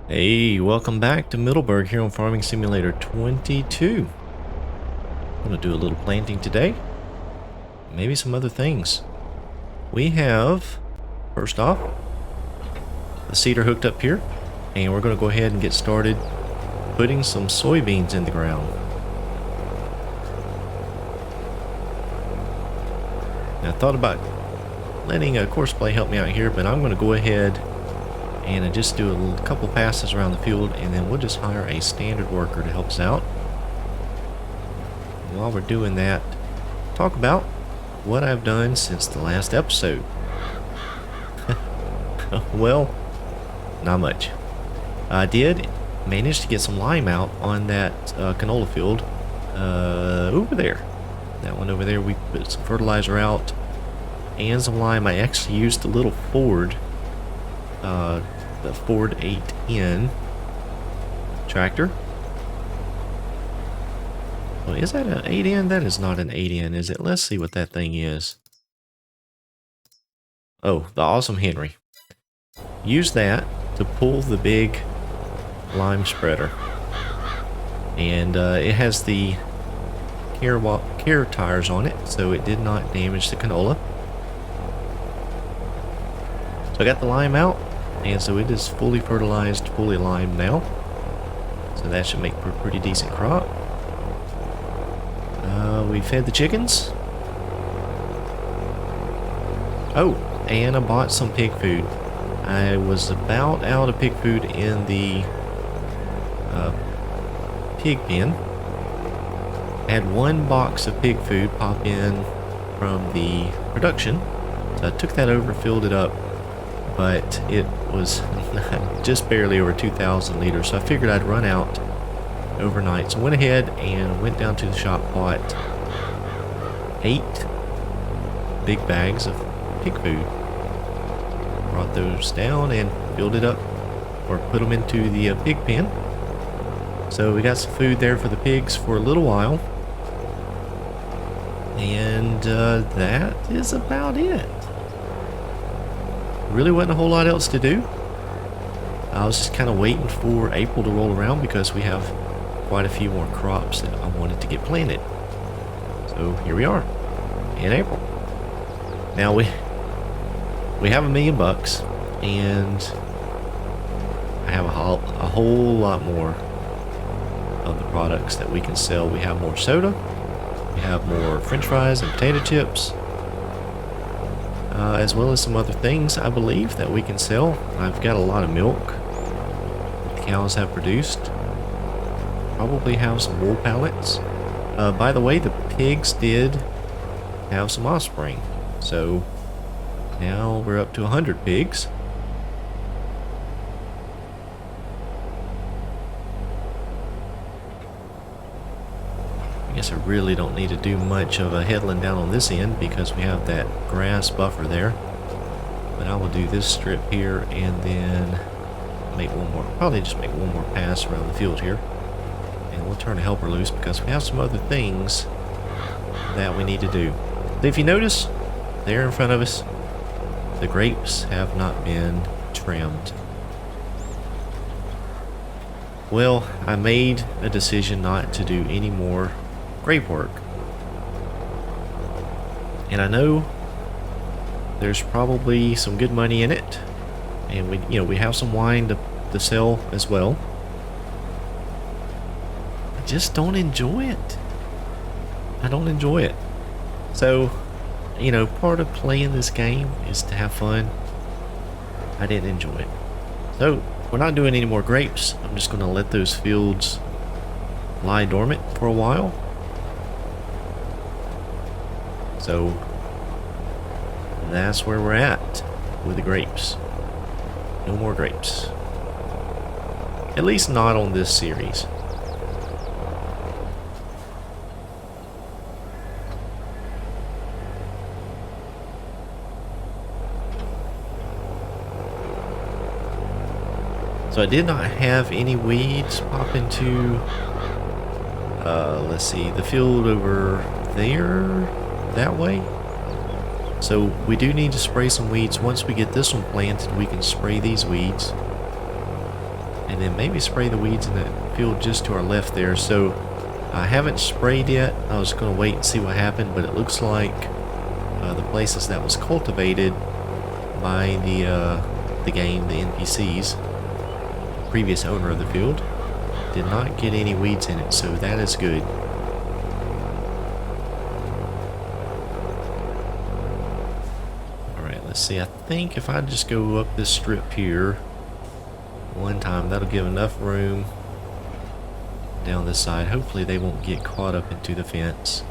Hey, welcome back to Middleburgh here on Farming Simulator 22. I'm going to do a little planting today. Maybe some other things. We have, first off, the seeder hooked up here. And we're going to go ahead and get started putting some soybeans in the ground. Now, I thought about letting a courseplay help me out here, but I'm going to go ahead and just do a couple passes around the field, and then we'll just hire a standard worker to help us out. And while we're doing that, talk about what I've done since the last episode. Well, not much. I did manage to get some lime out on that canola field over there. That one over there, we put some fertilizer out and some lime. I actually used a little Ford, the Ford 8N tractor. Well, is that an 8N? That is not an 8N, is it? Let's see what that thing is. Oh, the Awesome Henry. Use that to pull the big lime spreader. And it has the care tires on it, so it did not damage the canola. So I got the lime out, and so it is fully fertilized, fully limed now. So that should make for a pretty decent crop. We fed the chickens. Oh, and I bought some pig food. I was about out of pig food in the pig pen. I had one box of pig food pop in from the production. So I took that over, filled it up, but it was just barely over 2,000 liters. So I figured I'd run out overnight. So I went ahead and went down to the shop, bought 8 big bags of pig food. Brought those down and filled it up, or put them into the pig pen. So we got some food there for the pigs for a little while. And that is about it. Really wasn't a whole lot else to do. I was just kind of waiting for April to roll around because we have quite a few more crops that I wanted to get planted. So here we are in April. Now we have $1 million, and I have a whole lot more of the products that we can sell. We have more soda, we have more french fries and potato chips, as well as some other things I believe that we can sell. I've got a lot of milk that the cows have produced. Probably have some wool pallets. By the way, the pigs did have some offspring, so now we're up to 100 pigs. I guess I really don't need to do much of a headland down on this end because we have that grass buffer there. But I will do this strip here and then make one more, probably just make one more pass around the field here. And we'll turn a helper loose because we have some other things that we need to do. If you notice, there in front of us, the grapes have not been trimmed. Well, I made a decision not to do any more grape work. And I know there's probably some good money in it. And we have some wine to sell as well. I just don't enjoy it. I don't enjoy it. So, part of playing this game is to have fun. I didn't enjoy it. So, we're not doing any more grapes. I'm just going to let those fields lie dormant for a while. So, that's where we're at with the grapes. No more grapes. At least not on this series. So I did not have any weeds pop into, let's see, the field over there, that way. So we do need to spray some weeds. Once we get this one planted, we can spray these weeds. and then maybe spray the weeds in that field just to our left there. So I haven't sprayed yet. I was going to wait and see what happened, but it looks like the places that was cultivated by the game, the NPCs, previous owner of the field, did not get any weeds in it, so that is good. Alright, let's see. I think if I just go up this strip here one time, that'll give enough room down this side. Hopefully they won't get caught up into the fence.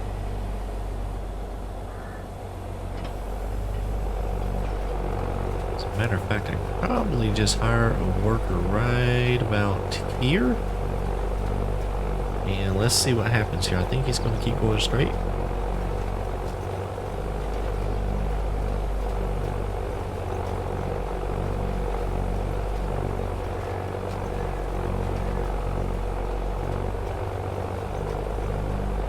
As a matter of fact, I probably just hire a worker right about here. And let's see what happens here. I think he's going to keep going straight.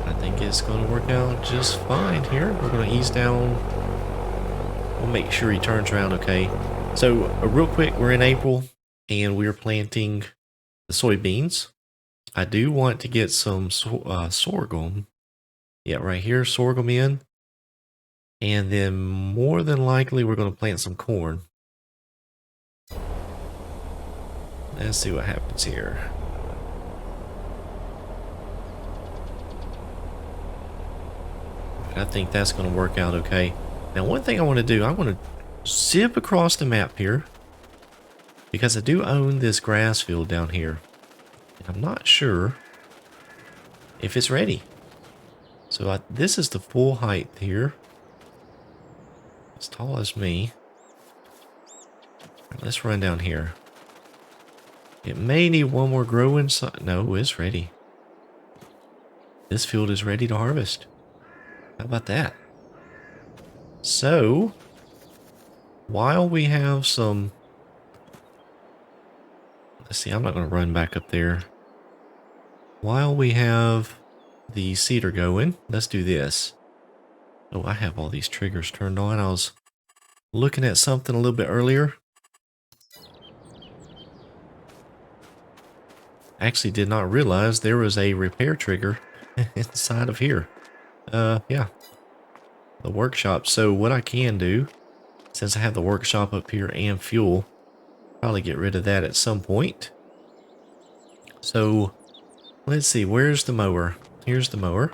I think it's going to work out just fine here. We're going to ease down. We'll make sure he turns around okay. So real quick, we're in April and we're planting the soybeans. I do want to get some sorghum. Yeah, right here, sorghum in. And then more than likely, we're going to plant some corn. Let's see what happens here. I think that's going to work out okay. Now, one thing I want to do, I want to zip across the map here, because I do own this grass field down here. I'm not sure if it's ready. So this is the full height here. As tall as me. Right, let's run down here. It may need one more grow inside. No, it's ready. This field is ready to harvest. How about that? So, while we have some... Let's see, I'm not going to run back up there. While we have the seeder going, let's do this. Oh, I have all these triggers turned on. I was looking at something a little bit earlier. Actually did not realize there was a repair trigger inside of here. Yeah. The workshop. So what I can do, since I have the workshop up here and fuel, probably get rid of that at some point. So let's see, where's the mower? Here's the mower.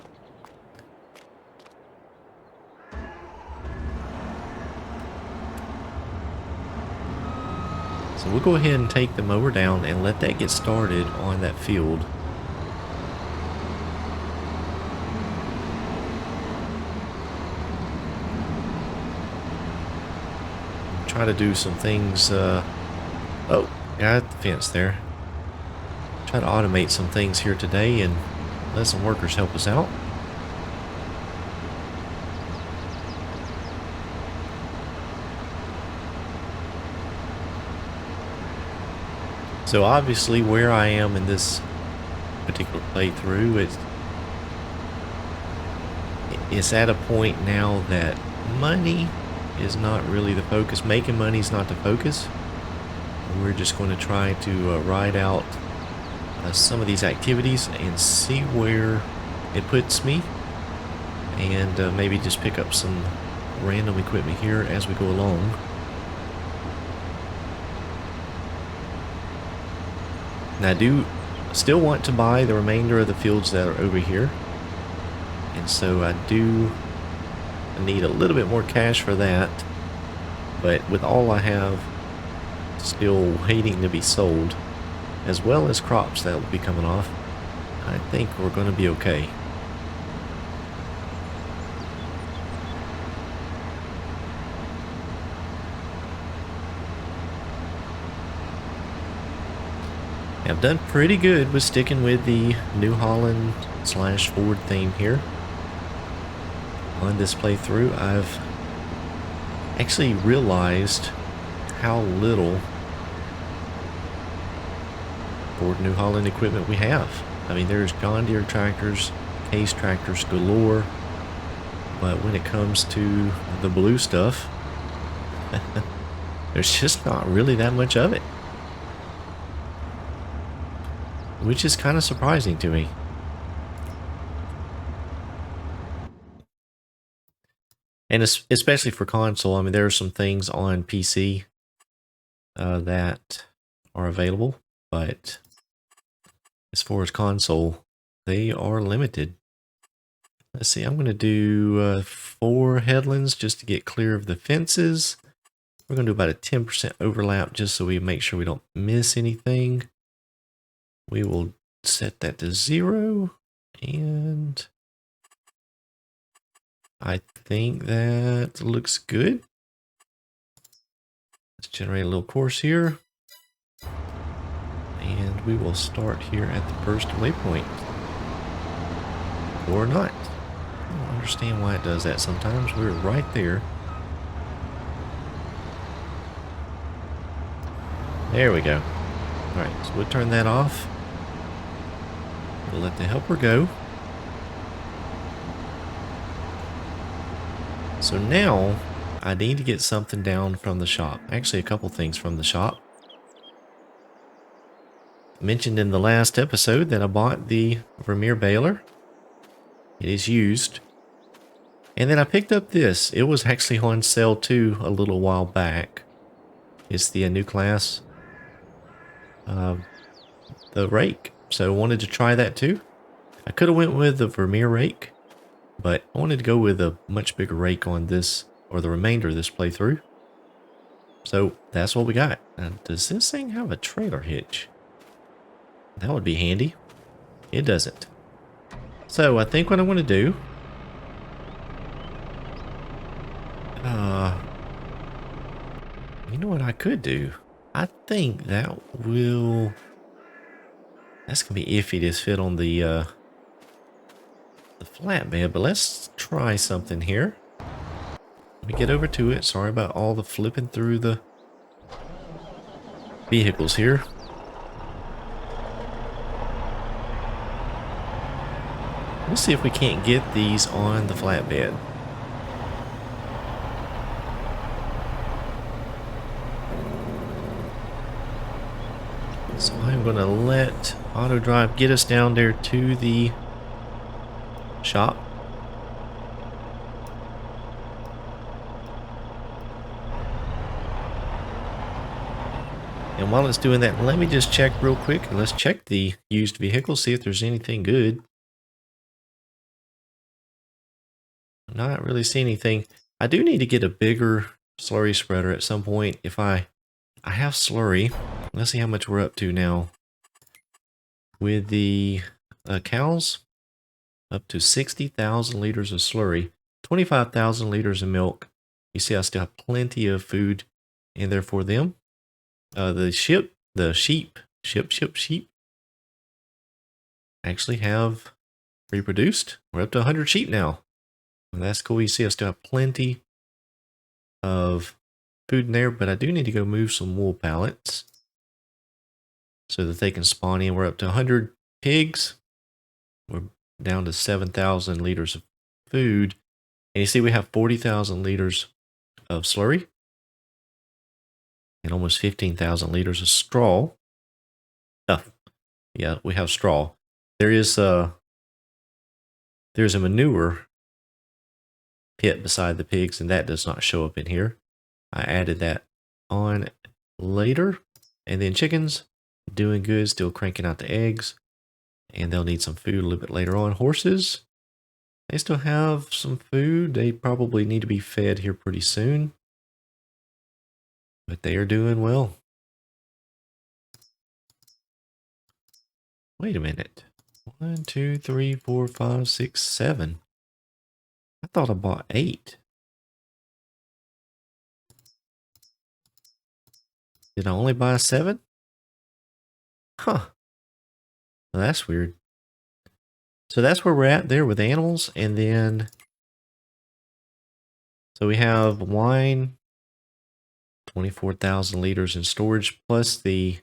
So we'll go ahead and take the mower down and let that get started on that field. Try to do some things, oh, got the fence there. Try to automate some things here today and let some workers help us out. So obviously where I am in this particular playthrough, it's at a point now that money is not really the focus. Making money is not the focus. We're just going to try to ride out some of these activities and see where it puts me, and maybe just pick up some random equipment here as we go along. Now I do still want to buy the remainder of the fields that are over here, and so I need a little bit more cash for that, but with all I have still waiting to be sold, as well as crops that will be coming off, I think we're going to be okay. I've done pretty good with sticking with the New Holland / Ford theme here. On this playthrough, I've actually realized how little Ford New Holland equipment we have. I mean, there's John Deere tractors, Case tractors galore, but when it comes to the blue stuff, there's just not really that much of it. which is kind of surprising to me. And especially for console, I mean, there are some things on PC that are available, but as far as console, they are limited. Let's see, I'm going to do 4 headlands just to get clear of the fences. We're going to do about a 10% overlap just so we make sure we don't miss anything. We will set that to 0, and I think that looks good. Let's generate a little course here. And we will start here at the first waypoint. Or not. I don't understand why it does that sometimes. We're right there. There we go. Alright, so we'll turn that off. We'll let the helper go. So now, I need to get something down from the shop. Actually, a couple things from the shop. I mentioned in the last episode that I bought the Vermeer baler. It is used. And then I picked up this. It was actually on sale too a little while back. It's the new class. The rake. So I wanted to try that too. I could have went with the Vermeer rake, but I wanted to go with a much bigger rake on this, or the remainder of this playthrough. So that's what we got. Now, does this thing have a trailer hitch? That would be handy. It doesn't. So I think what I'm going to do, you know what I could do? I think that will, that's going to be iffy to fit on the flatbed, but let's try something here. Let me get over to it. Sorry about all the flipping through the vehicles here. We'll see if we can't get these on the flatbed. So I'm going to let auto drive get us down there to the shop. And while it's doing that, let me just check real quick. Let's check the used vehicle, see if there's anything good. Not really see anything. I do need to get a bigger slurry spreader at some point. If I have slurry. Let's see how much we're up to now. With the cows, up to 60,000 liters of slurry, 25,000 liters of milk. You see I still have plenty of food in there for them. The sheep actually have reproduced. We're up to 100 sheep now. And that's cool. You see I still have plenty of food in there, but I do need to go move some wool pallets so that they can spawn in. We're up to 100 pigs. We're down to 7,000 liters of food. And you see we have 40,000 liters of slurry and almost 15,000 liters of straw. Yeah, we have straw. There's a manure pit beside the pigs, and that does not show up in here. I added that on later. And then chickens, doing good, still cranking out the eggs. And they'll need some food a little bit later on. Horses, they still have some food. They probably need to be fed here pretty soon. But they are doing well. Wait a minute. 1, 2, 3, 4, 5, 6, 7. I thought I bought 8. Did I only buy 7? Huh. Well, that's weird. So that's where we're at there with animals. And then, so we have wine, 24,000 liters in storage, plus the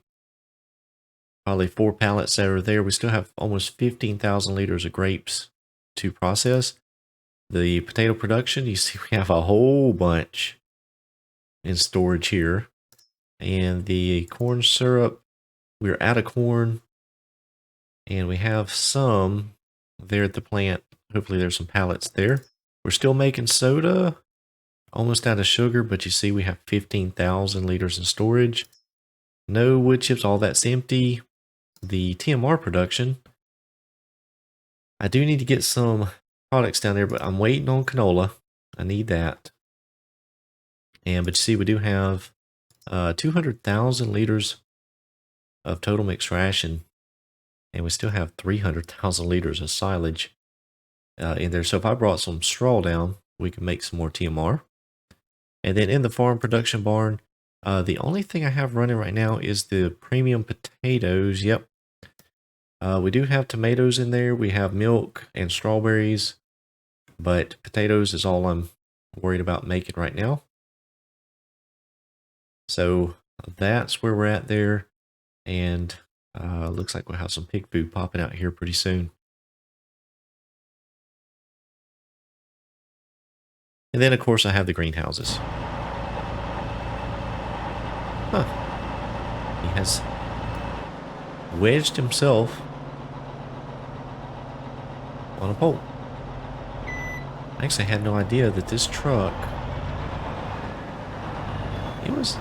probably 4 pallets that are there. We still have almost 15,000 liters of grapes to process. The potato production, you see we have a whole bunch in storage here. And the corn syrup, we're out of corn. And we have some there at the plant. Hopefully there's some pallets there. We're still making soda, almost out of sugar, but you see we have 15,000 liters in storage. No wood chips, all that's empty. The TMR production, I do need to get some products down there, but I'm waiting on canola. I need that. But you see we do have 200,000 liters of total mixed ration, and we still have 300,000 liters of silage in there. So if I brought some straw down, we can make some more TMR. And then in the farm production barn, the only thing I have running right now is the premium potatoes. Yep. We do have tomatoes in there. We have milk and strawberries, but potatoes is all I'm worried about making right now. So that's where we're at there. And looks like we'll have some pig food popping out here pretty soon. And then, of course, I have the greenhouses. Huh. He has wedged himself on a pole. I actually had no idea that this truck, it was,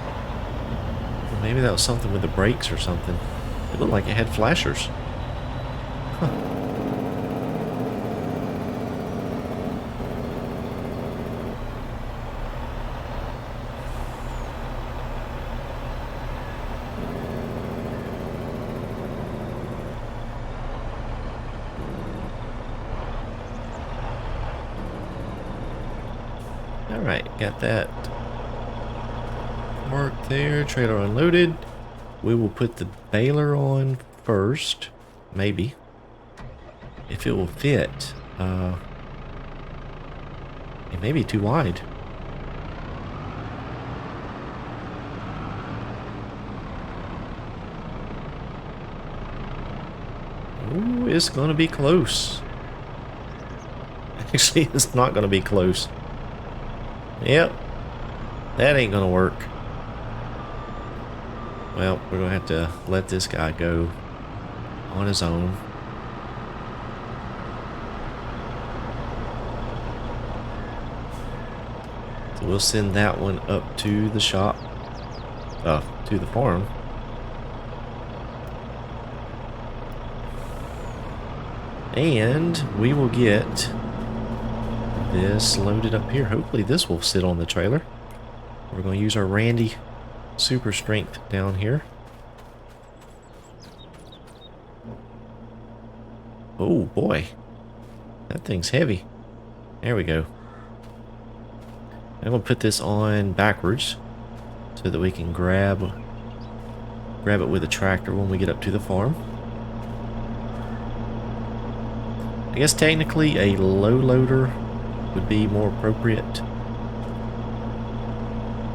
maybe that was something with the brakes or something. It looked like it had flashers. Huh. Alright, got that marked there. Trailer unloaded. We will put the baler on first. Maybe. If it will fit. It may be too wide. Ooh, it's gonna be close. Actually, it's not gonna be close. Yep, that ain't gonna work. Well, we're gonna have to let this guy go on his own. So we'll send that one up to the shop, to the farm. And we will get this loaded up here. Hopefully this will sit on the trailer. We're going to use our Randy super strength down here. Oh boy, that thing's heavy. There we go. I'm going to put this on backwards so that we can grab it with a tractor when we get up to the farm. I guess technically a low loader would be more appropriate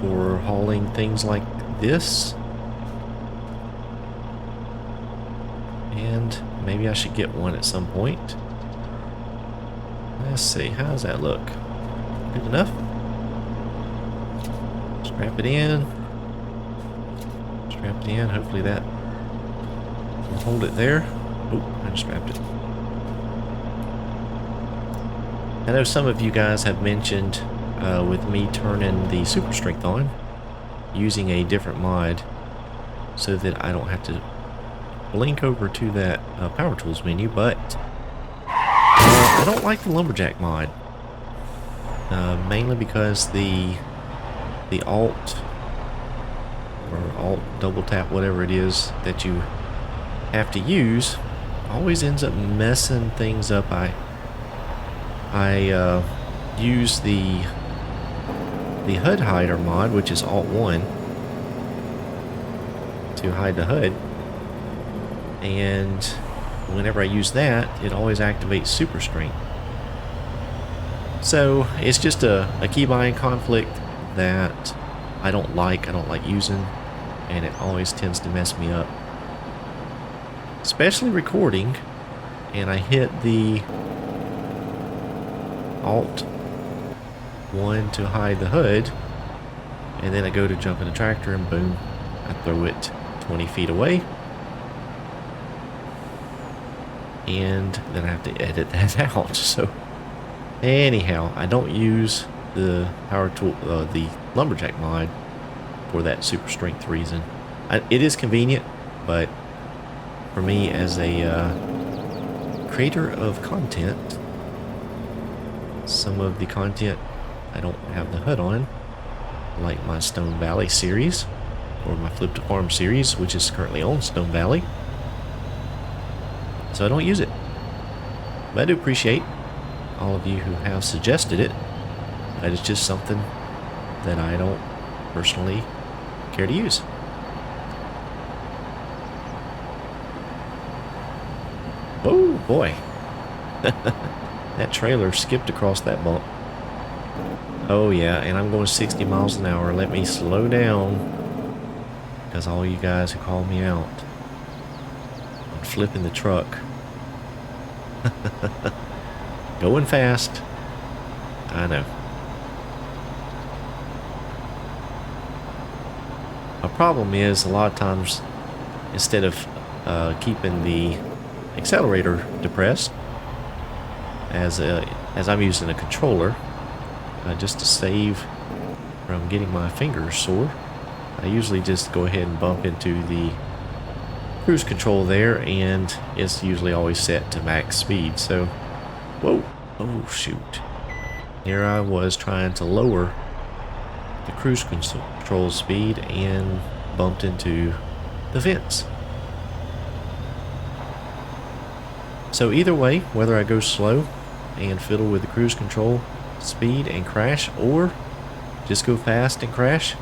for hauling things like this. And maybe I should get one at some point. Let's see, how does that look? Good enough? Strap it in. Strap it in. Hopefully that will hold it there. Oh, I just strapped it. I know some of you guys have mentioned with me turning the super strength on, using a different mod so that I don't have to link over to that power tools menu, but I don't like the lumberjack mod, mainly because the alt or alt double tap, whatever it is that you have to use, always ends up messing things up. I use the HUD hider mod, which is Alt 1, to hide the HUD, and whenever I use that, it always activates super strength. So it's just a keybind conflict that I don't like using, and it always tends to mess me up, especially recording, and I hit the Alt 1 to hide the HUD, and then I go to jump in the tractor and boom, I throw it 20 feet away. and then I have to edit that out. So anyhow, I don't use the power tool, the lumberjack mod for that super strength reason. It is convenient, but for me as a creator of content, some of the content I don't have the HUD on, like my Stone Valley series or my Flip to Farm series, which is currently on Stone Valley. So I don't use it. But I do appreciate all of you who have suggested it. That is just something that I don't personally care to use. Oh boy. That trailer skipped across that bump. Oh yeah, and I'm going 60 miles an hour. Let me slow down. Because all you guys who call me out on flipping the truck. Going fast. I know. A problem is a lot of times, instead of keeping the accelerator depressed, as I'm using a controller, just to save from getting my fingers sore, I usually just go ahead and bump into the cruise control there, and it's usually always set to max speed. So, whoa, oh shoot. Here I was trying to lower the cruise control speed and bumped into the fence. So either way, whether I go slow and fiddle with the cruise control speed and crash, or just go fast and crash,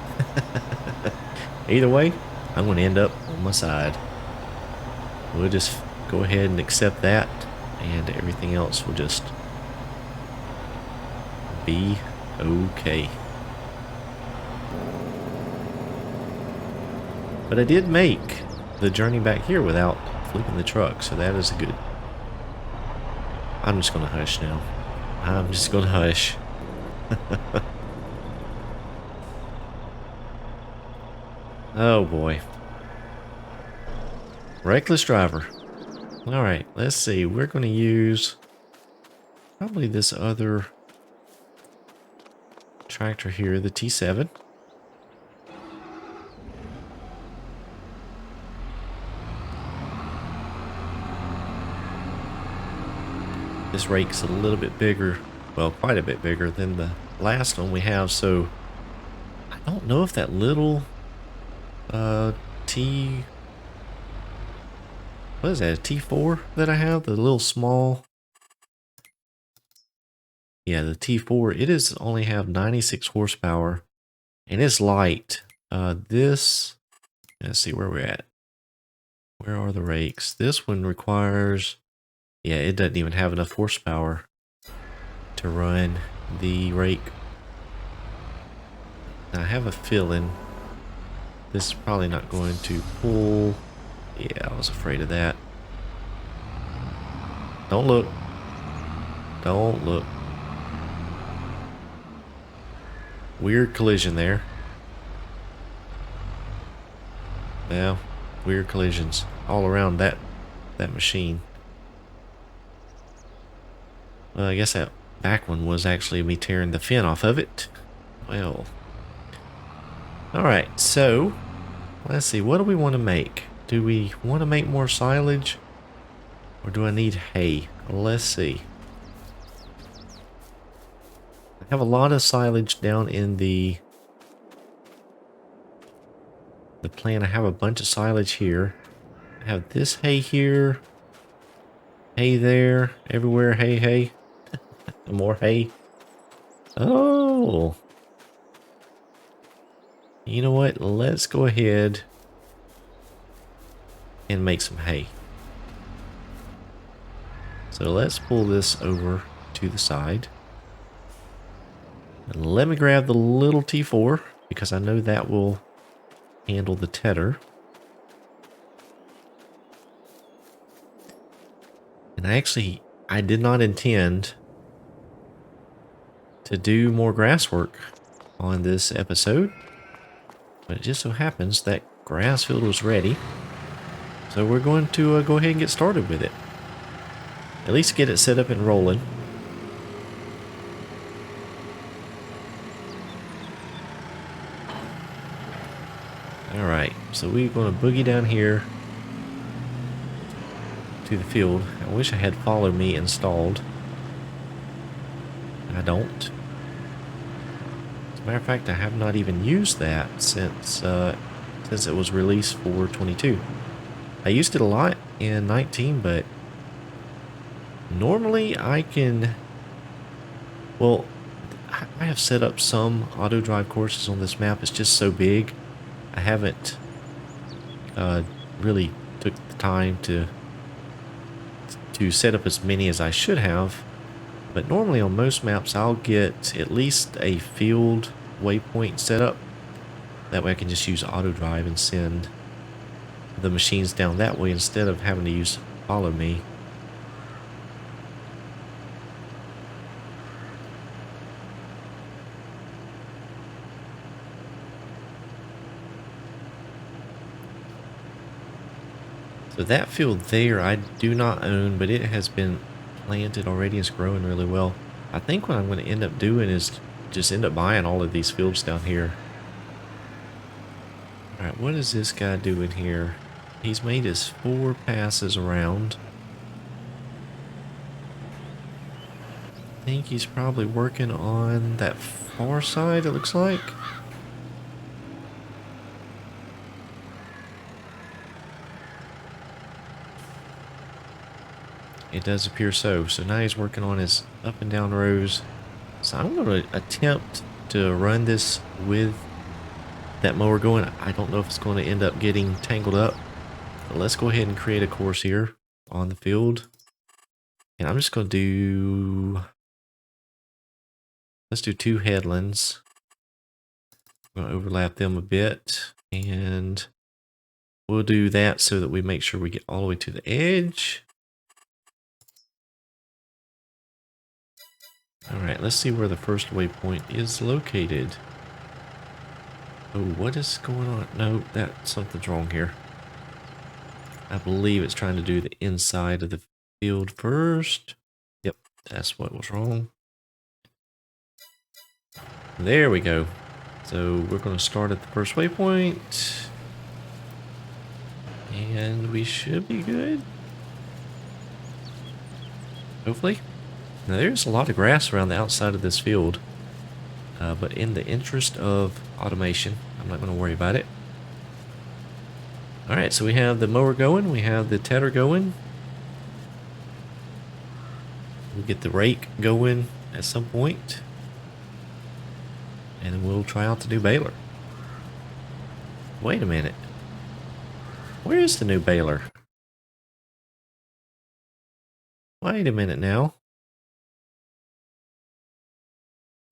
either way, I'm going to end up on my side. We'll just go ahead and accept that, and everything else will just be okay. But I did make the journey back here without flipping the truck, so that is good. I'm just going to hush now. I'm just going to hush. Oh boy. Reckless driver. Alright, let's see. We're going to use probably this other tractor here, the T7. This rake's a little bit bigger, well, quite a bit bigger than the last one we have, so I don't know if that little what is that, a T4 that I have, the little small, yeah, the T4, it is only have 96 horsepower, and it's light. This, let's see where we're at. Where are the rakes? This one requires, yeah, it doesn't even have enough horsepower to run the rake. Now, I have a feeling this is probably not going to pull. Yeah, I was afraid of that. Don't look. Don't look. Weird collision there. Well, weird collisions all around that machine. Well, I guess that back one was actually me tearing the fin off of it. Well. Alright, so let's see, what do we want to make? Do we want to make more silage? Or do I need hay? Let's see. I have a lot of silage down in the plan. I have a bunch of silage here. I have this hay here. Hay there. Everywhere, hay, hay. More hay. Oh. You know what? Let's go ahead and make some hay. So let's pull this over to the side. And let me grab the little T4 because I know that will handle the tedder. And I did not intend to do more grass work on this episode. But it just so happens that grass field was ready. So we're going to go ahead and get started with it. at least get it set up and rolling. Alright, so we're going to boogie down here to the field. I wish I had Follow Me installed. I don't. As a matter of fact, I have not even used that since it was released for 22. I used it a lot in 19, but normally I can... Well, I have set up some auto drive courses on this map. It's just so big. I haven't really took the time to set up as many as I should have. But normally on most maps I'll get at least a field waypoint set up. That way I can just use auto drive and send the machines down that way instead of having to use Follow Me. So that field there I do not own, but it has been planted already. It's growing really well. I think what I'm going to end up doing is just end up buying all of these fields down here. Alright, what is this guy doing here? He's made his 4 passes around. I think he's probably working on that far side, it looks like. It does appear so. So now he's working on his up and down rows. So I'm going to attempt to run this with that mower going. I don't know if it's going to end up getting tangled up. But let's go ahead and create a course here on the field. And I'm just going to do... Let's do 2 headlands. I'm going to overlap them a bit. And we'll do that so that we make sure we get all the way to the edge. Alright, let's see where the first waypoint is located. Oh, what is going on? No, something's wrong here. I believe it's trying to do the inside of the field first. Yep, that's what was wrong. There we go. So we're going to start at the first waypoint. And we should be good. Hopefully. Now there's a lot of grass around the outside of this field, but in the interest of automation, I'm not going to worry about it. Alright, so we have the mower going, we have the tedder going. We'll get the rake going at some point, and then we'll try out the new baler. Wait a minute. Where is the new baler? Wait a minute now.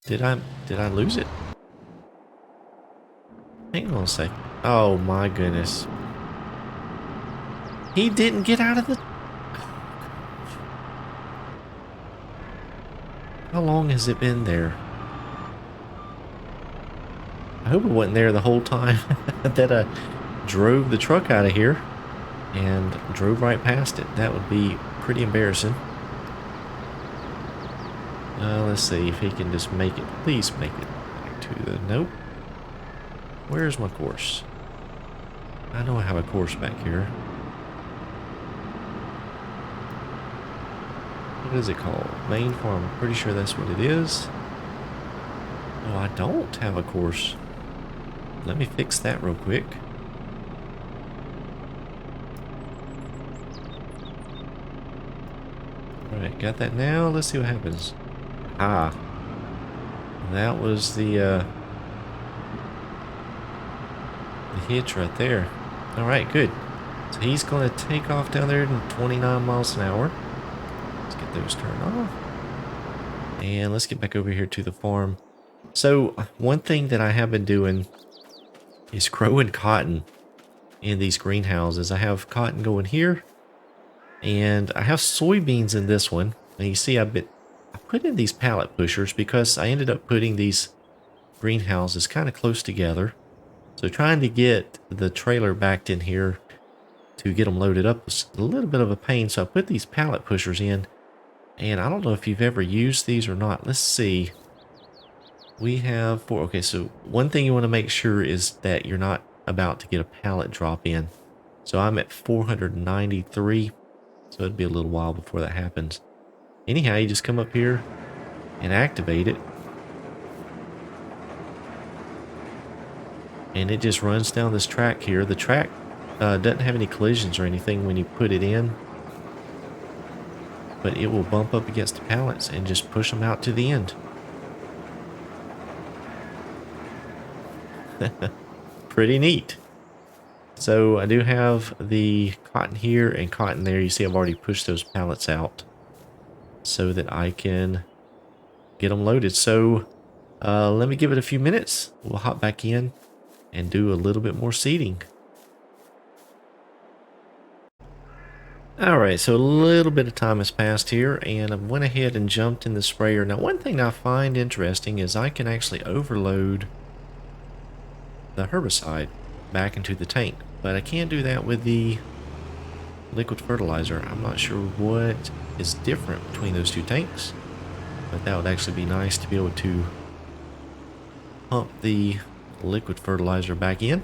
Did I lose it? Hang on a sec. Oh my goodness. He didn't get out of the... How long has it been there? I hope it wasn't there the whole time that I drove the truck out of here and drove right past it. That would be pretty embarrassing. Let's see if he can just make it. Please make it back to the... Nope. Where's my course? I know I have a course back here. What is it called? Main farm. I'm pretty sure that's what it is. No, I don't have a course. Let me fix that real quick. Alright, got that now. Let's see what happens. Ah, that was the hitch right there. Alright, good. So he's going to take off down there at 29 miles an hour. Let's get those turned off. And let's get back over here to the farm. So one thing that I have been doing is growing cotton in these greenhouses. I have cotton going here, and I have soybeans in this one. And you see I put in these pallet pushers because I ended up putting these greenhouses kind of close together. So trying to get the trailer backed in here to get them loaded up was a little bit of a pain. So I put these pallet pushers in, And I don't know if you've ever used these or not. Let's see. We have four. Okay, so one thing you want to make sure is that you're not about to get a pallet drop in. So I'm at 493. So it'd be a little while before that happens. Anyhow, you just come up here and activate it. And it just runs down this track here. The track doesn't have any collisions or anything when you put it in. But it will bump up against the pallets and just push them out to the end. Pretty neat. So I do have the cotton here and cotton there. You see I've already pushed those pallets out so that I can get them loaded. So let me give it a few minutes. We'll hop back in and do a little bit more seeding. Alright, so a little bit of time has passed here, and I went ahead and jumped in the sprayer. Now, one thing I find interesting is I can actually overload the herbicide back into the tank, but I can't do that with the liquid fertilizer. I'm not sure what is different between those two tanks, but that would actually be nice to be able to pump the liquid fertilizer back in.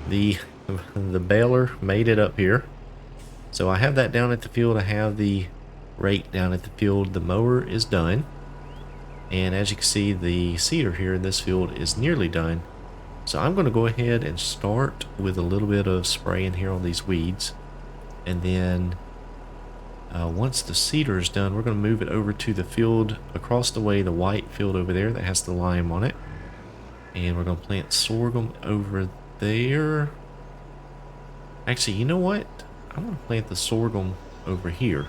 The baler made it up here, so I have that down at the field. I have the rake down at the field. The mower is done, and as you can see, the seeder here in this field is nearly done. So I'm going to go ahead and start with a little bit of spraying here on these weeds, and then once the seeder is done, we're going to move it over to the field across the way, the white field over there that has the lime on it, and we're going to plant sorghum over there. Actually, you know what? I'm going to plant the sorghum over here.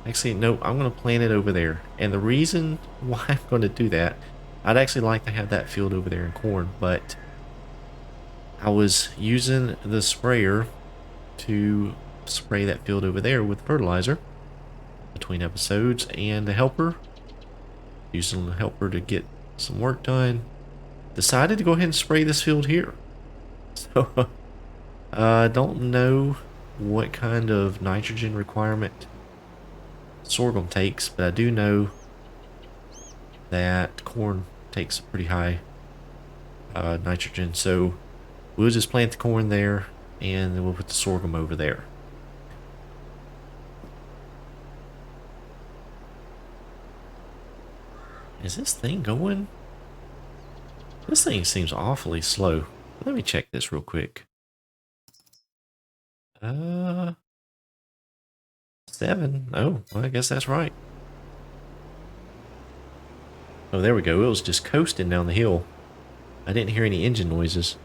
Actually, no, I'm going to plant it over there. And the reason why I'm going to do that, I'd actually like to have that field over there in corn, but I was using the sprayer to spray that field over there with fertilizer between episodes, and the helper, using the helper to get some work done, decided to go ahead and spray this field here. So I don't know what kind of nitrogen requirement sorghum takes, but I do know that corn takes a pretty high nitrogen. So we'll just plant the corn there, and then we'll put the sorghum over there. Is this thing going? This thing seems awfully slow. Let me check this real quick. 7. Oh, well, I guess that's right. Oh, there we go. It was just coasting down the hill. I didn't hear any engine noises.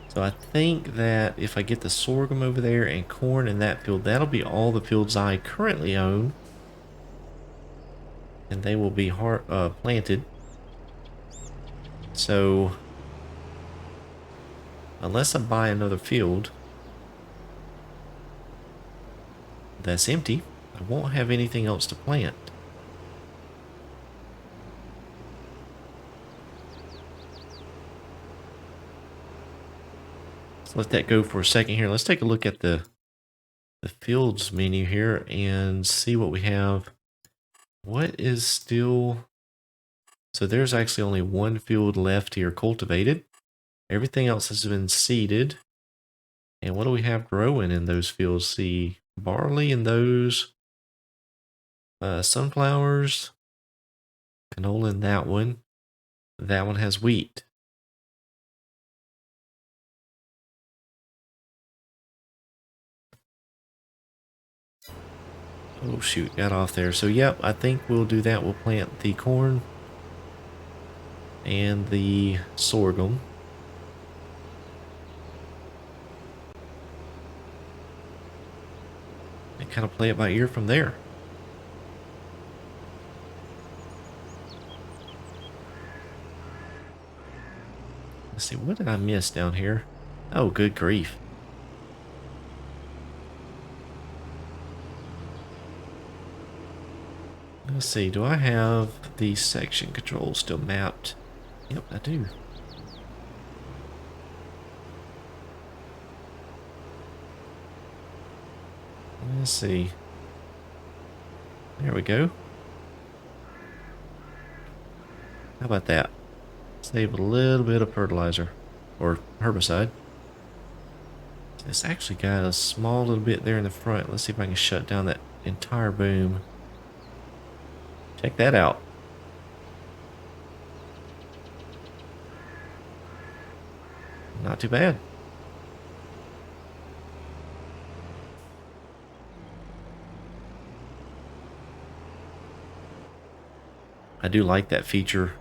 So I think that if I get the sorghum over there and corn in that field, that'll be all the fields I currently own. And they will be planted. So unless I buy another field that's empty, I won't have anything else to plant. Let that go for a second here. Let's take a look at the fields menu here and see what we have. What is still... So there's actually only one field left here cultivated. Everything else has been seeded. And what do we have growing in those fields? See, barley in those. Sunflowers. Canola in that one. That one has wheat. Oh shoot, got off there. So yep, I think we'll do that. We'll plant the corn and the sorghum. And kind of play it by ear from there. Let's see, what did I miss down here? Oh, good grief. Let's see, do I have the section controls still mapped? Yep, I do. Let's see. There we go. How about that? Save a little bit of fertilizer or herbicide. It's actually got a small little bit there in the front. Let's see if I can shut down that entire boom. Check that out. Not too bad. I do like that feature.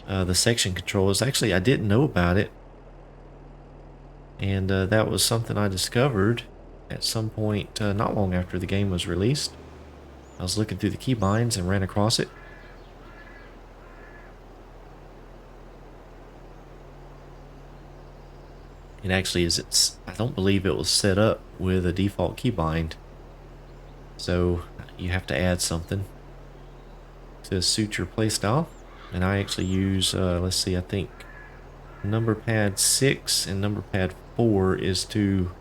The section controls. Actually, I didn't know about it. And that was something I discovered at some point not long after the game was released. I was looking through the keybinds and ran across it. It actually is, I don't believe it was set up with a default keybind. So you have to add something to suit your playstyle. And I actually use, let's see, I think number pad 6 and number pad 4 is to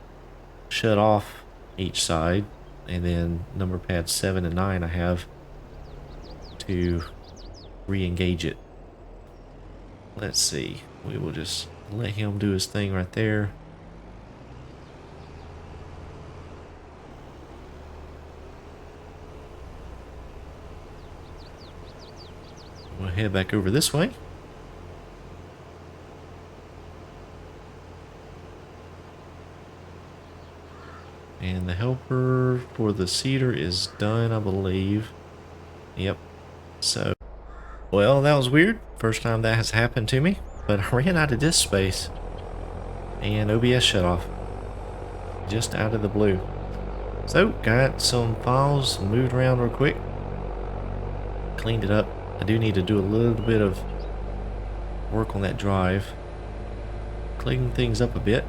shut off each side. And then number pad 7 and 9 I have to re-engage it. Let's see, we will just let him do his thing right there. We'll head back over this way. And the helper for the cedar is done, I believe. Yep. So, well, that was weird. First time that has happened to me. But I ran out of disk space. And OBS shut off. Just out of the blue. So, got some files moved around real quick. Cleaned it up. I do need to do a little bit of work on that drive. Clean things up a bit.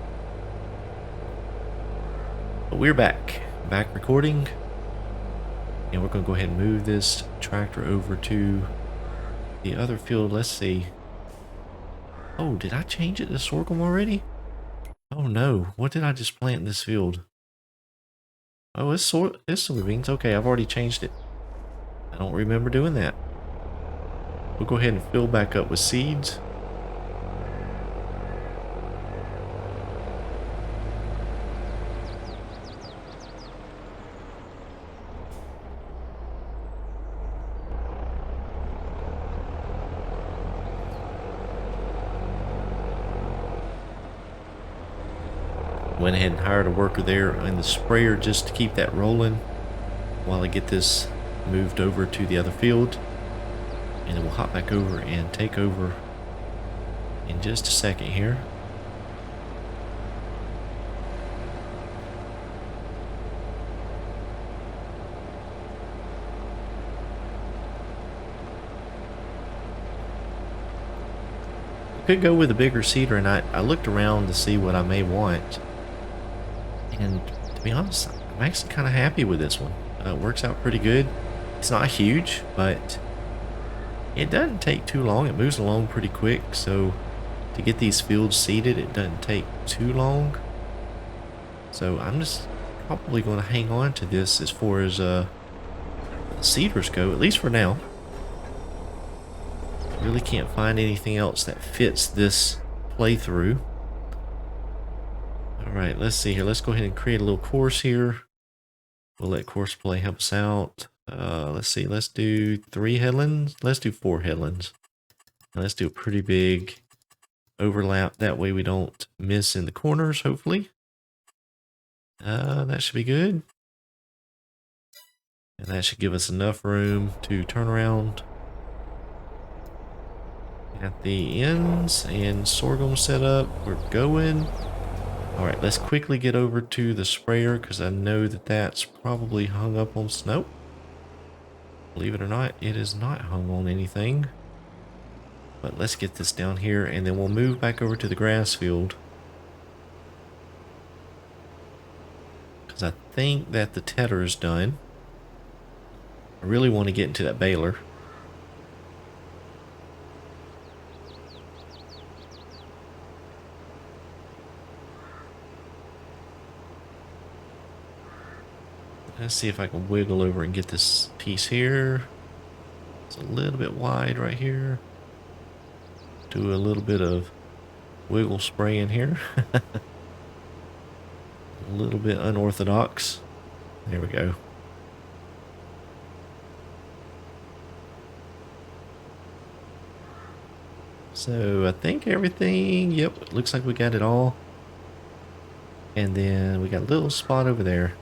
But we're back recording, and we're going to go ahead and move this tractor over to the other field. Let's see. Oh, did I change it to sorghum already? Oh no, what did I just plant in this field? Oh, it's soybeans. Okay, I've already changed it. I don't remember doing that. We'll go ahead and fill back up with seeds. Went ahead and hired a worker there in the sprayer just to keep that rolling while I get this moved over to the other field. And then we'll hop back over and take over in just a second here. Could go with a bigger seeder, and I looked around to see what I may want. And to be honest, I'm actually kind of happy with this one. It works out pretty good. It's not huge, but it doesn't take too long. It moves along pretty quick, so to get these fields seeded, it doesn't take too long. So I'm just probably going to hang on to this as far as seeders go, at least for now. Really can't find anything else that fits this playthrough. Alright, let's see here. Let's go ahead and create a little course here. We'll let course play help us out. Let's see, let's do 3 headlands. Let's do 4 headlands. And let's do a pretty big overlap. That way we don't miss in the corners, hopefully. That should be good. And that should give us enough room to turn around at the ends. And sorghum setup, we're going. Alright, let's quickly get over to the sprayer because I know that that's probably hung up on snow. Believe it or not, it is not hung on anything. But let's get this down here and then we'll move back over to the grass field. Because I think that the tedder is done. I really want to get into that baler. Let's see if I can wiggle over and get this piece here. It's a little bit wide right here. Do a little bit of wiggle spray in here. A little bit unorthodox. There we go. So I think everything, yep, it looks like we got it all. And then we got a little spot over there.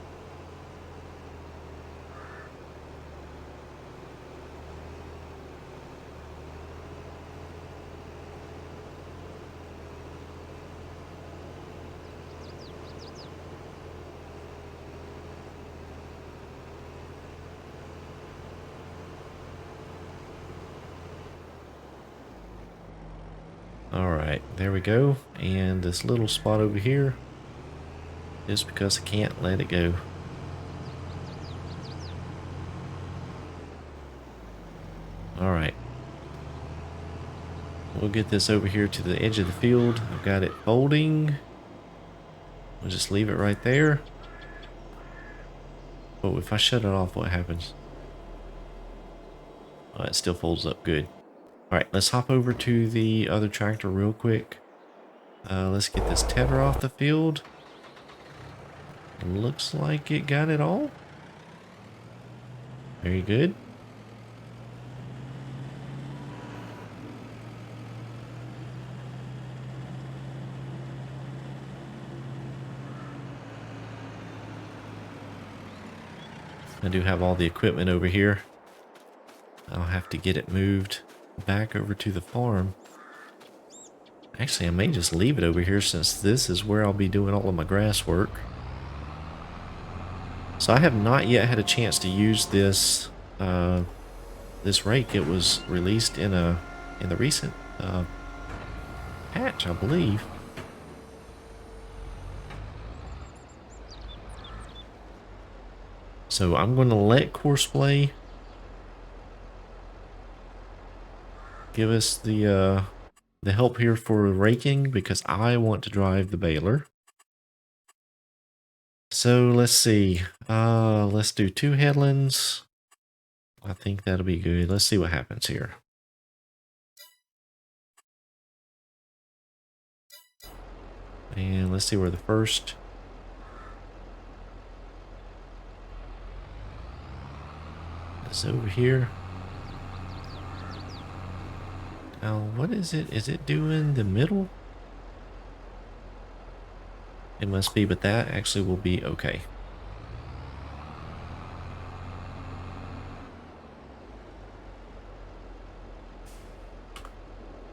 Alright, there we go. And this little spot over here, just because I can't let it go. Alright. We'll get this over here to the edge of the field. I've got it folding. We'll just leave it right there. Oh, if I shut it off, what happens? Oh, it still folds up good. Alright, let's hop over to the other tractor real quick. Let's get this tedder off the field. Looks like it got it all. Very good. I do have all the equipment over here. I'll have to get it moved back over to the farm. Actually, I may just leave it over here since this is where I'll be doing all of my grass work. So I have not yet had a chance to use this this rake. It was released in the recent patch, I believe. So I'm going to let Courseplay give us the help here for raking because I want to drive the baler. So let's see. Let's do 2 headlands. I think that'll be good. Let's see what happens here. And let's see where the first is over here. Now, what is it? Is it doing the middle? It must be, but that actually will be okay.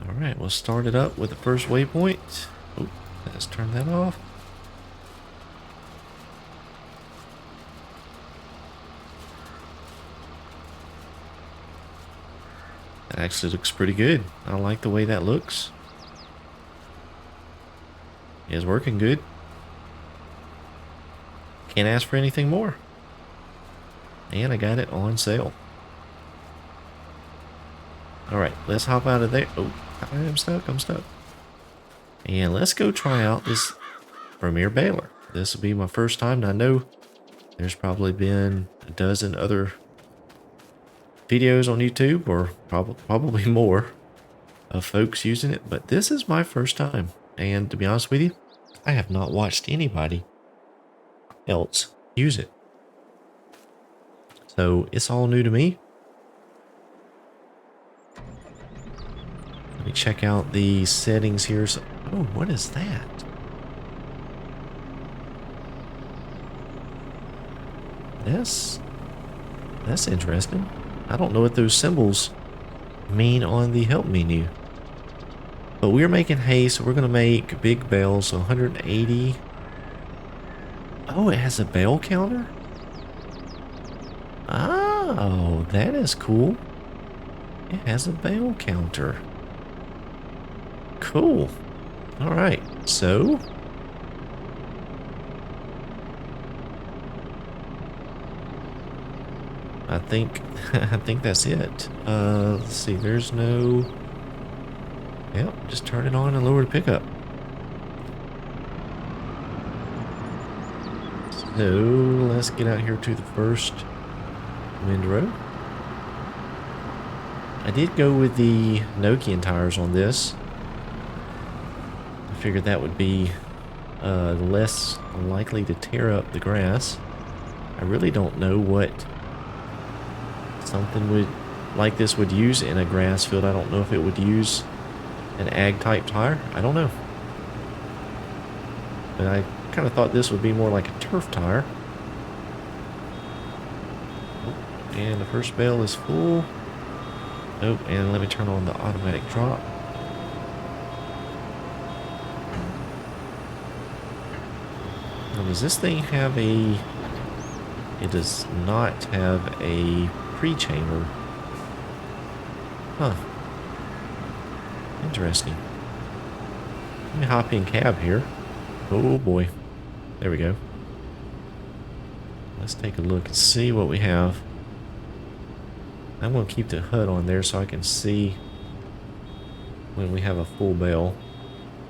Alright, we'll start it up with the first waypoint. Oh, let's turn that off. That actually looks pretty good. I like the way that looks. It's working good. Can't ask for anything more. And I got it on sale. Alright, let's hop out of there. Oh, I'm stuck. And let's go try out this Premier baler. This will be my first time. And I know there's probably been a dozen other videos on YouTube, or probably more, of folks using it. But this is my first time. And to be honest with you, I have not watched anybody else use it. So it's all new to me. Let me check out the settings here. So, oh, what is that? That's interesting. I don't know what those symbols mean on the help menu. But we're making hay, so we're going to make big bales, so 180. Oh, it has a bale counter? Oh, that is cool. It has a bale counter. Cool. All right. So I think I think that's it. Let's see. There's no. Yep. Just turn it on and lower the pickup. So let's get out here to the first windrow. I did go with the Nokian tires on this. I figured that would be less likely to tear up the grass. I really don't know what something like this would use in a grass field. I don't know if it would use an ag type tire. I don't know. But I kind of thought this would be more like a turf tire. And the first bale is full. Oh, and let me turn on the automatic drop. Now, does this thing have a... It does not have a pre-chamber. Huh. Interesting. Let me hop in cab here. Oh boy. There we go. Let's take a look and see what we have. I'm going to keep the HUD on there so I can see when we have a full bale.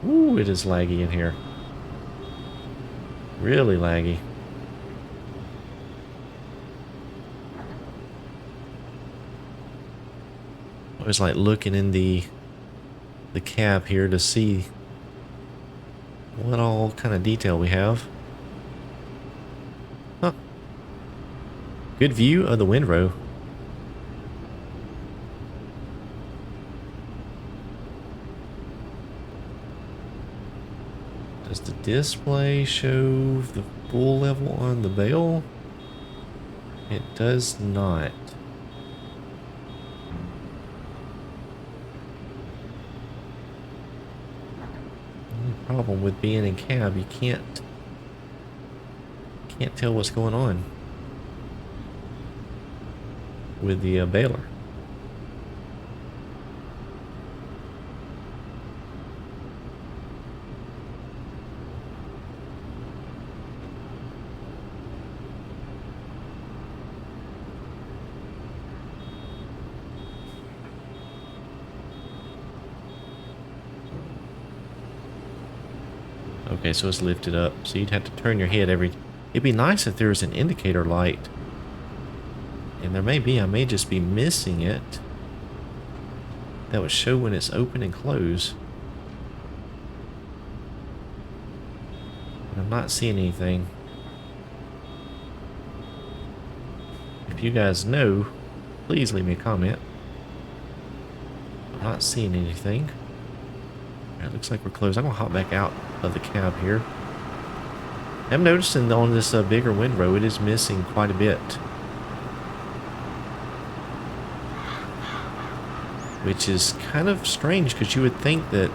Ooh, it is laggy in here. Really laggy. I was like looking in the cab here to see what all kind of detail we have. Huh. Good view of the windrow. Does the display show the full level on the bale? It does not. Only problem with being in cab, you can't tell what's going on with the baler. Okay, so it's lifted up. So you'd have to turn your head every... It'd be nice if there was an indicator light. And there may be. I may just be missing it. That would show when it's open and closed. And I'm not seeing anything. If you guys know, please leave me a comment. I'm not seeing anything. It looks like we're closed. I'm going to hop back out of the cab here. I'm noticing on this bigger windrow, it is missing quite a bit. Which is kind of strange because you would think that,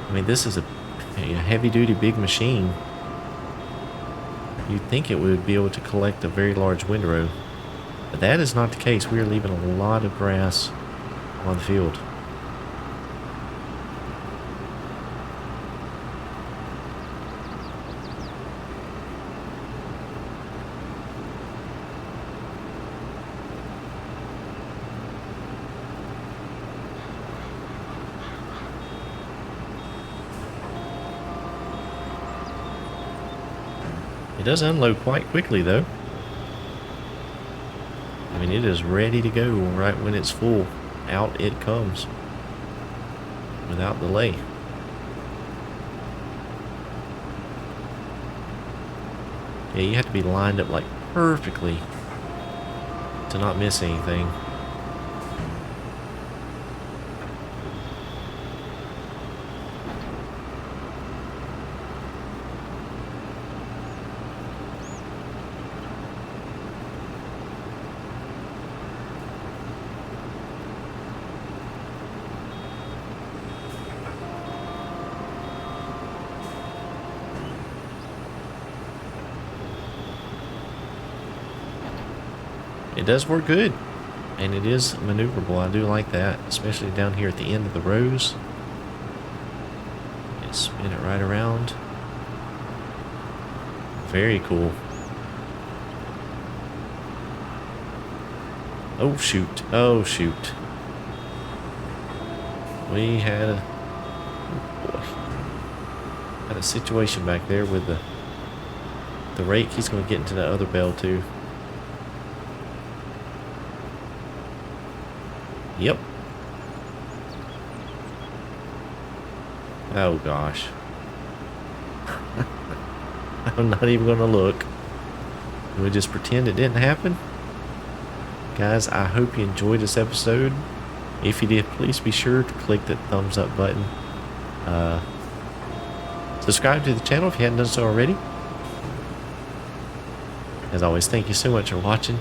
I mean, this is a heavy-duty big machine. You'd think it would be able to collect a very large windrow. But that is not the case. We are leaving a lot of grass on the field. It does unload quite quickly though. I mean, it is ready to go right when it's full. Out it comes without delay. Yeah, you have to be lined up like perfectly to not miss anything. It does work good, and it is maneuverable. I do like that, especially down here at the end of the rows. Spin it right around. Very cool. Oh shoot. Oh shoot. We had a, oh boy, had a situation back there with the rake. He's going to get into the other bale too. Yep. Oh gosh. I'm not even going to look. We'll just pretend it didn't happen. Guys, I hope you enjoyed this episode. If you did, please be sure to click that thumbs up button. Subscribe to the channel if you hadn't done so already. As always, thank you so much for watching.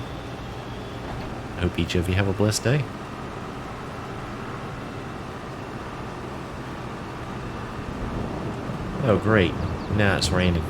I hope each of you have a blessed day. Oh great, now it's raining.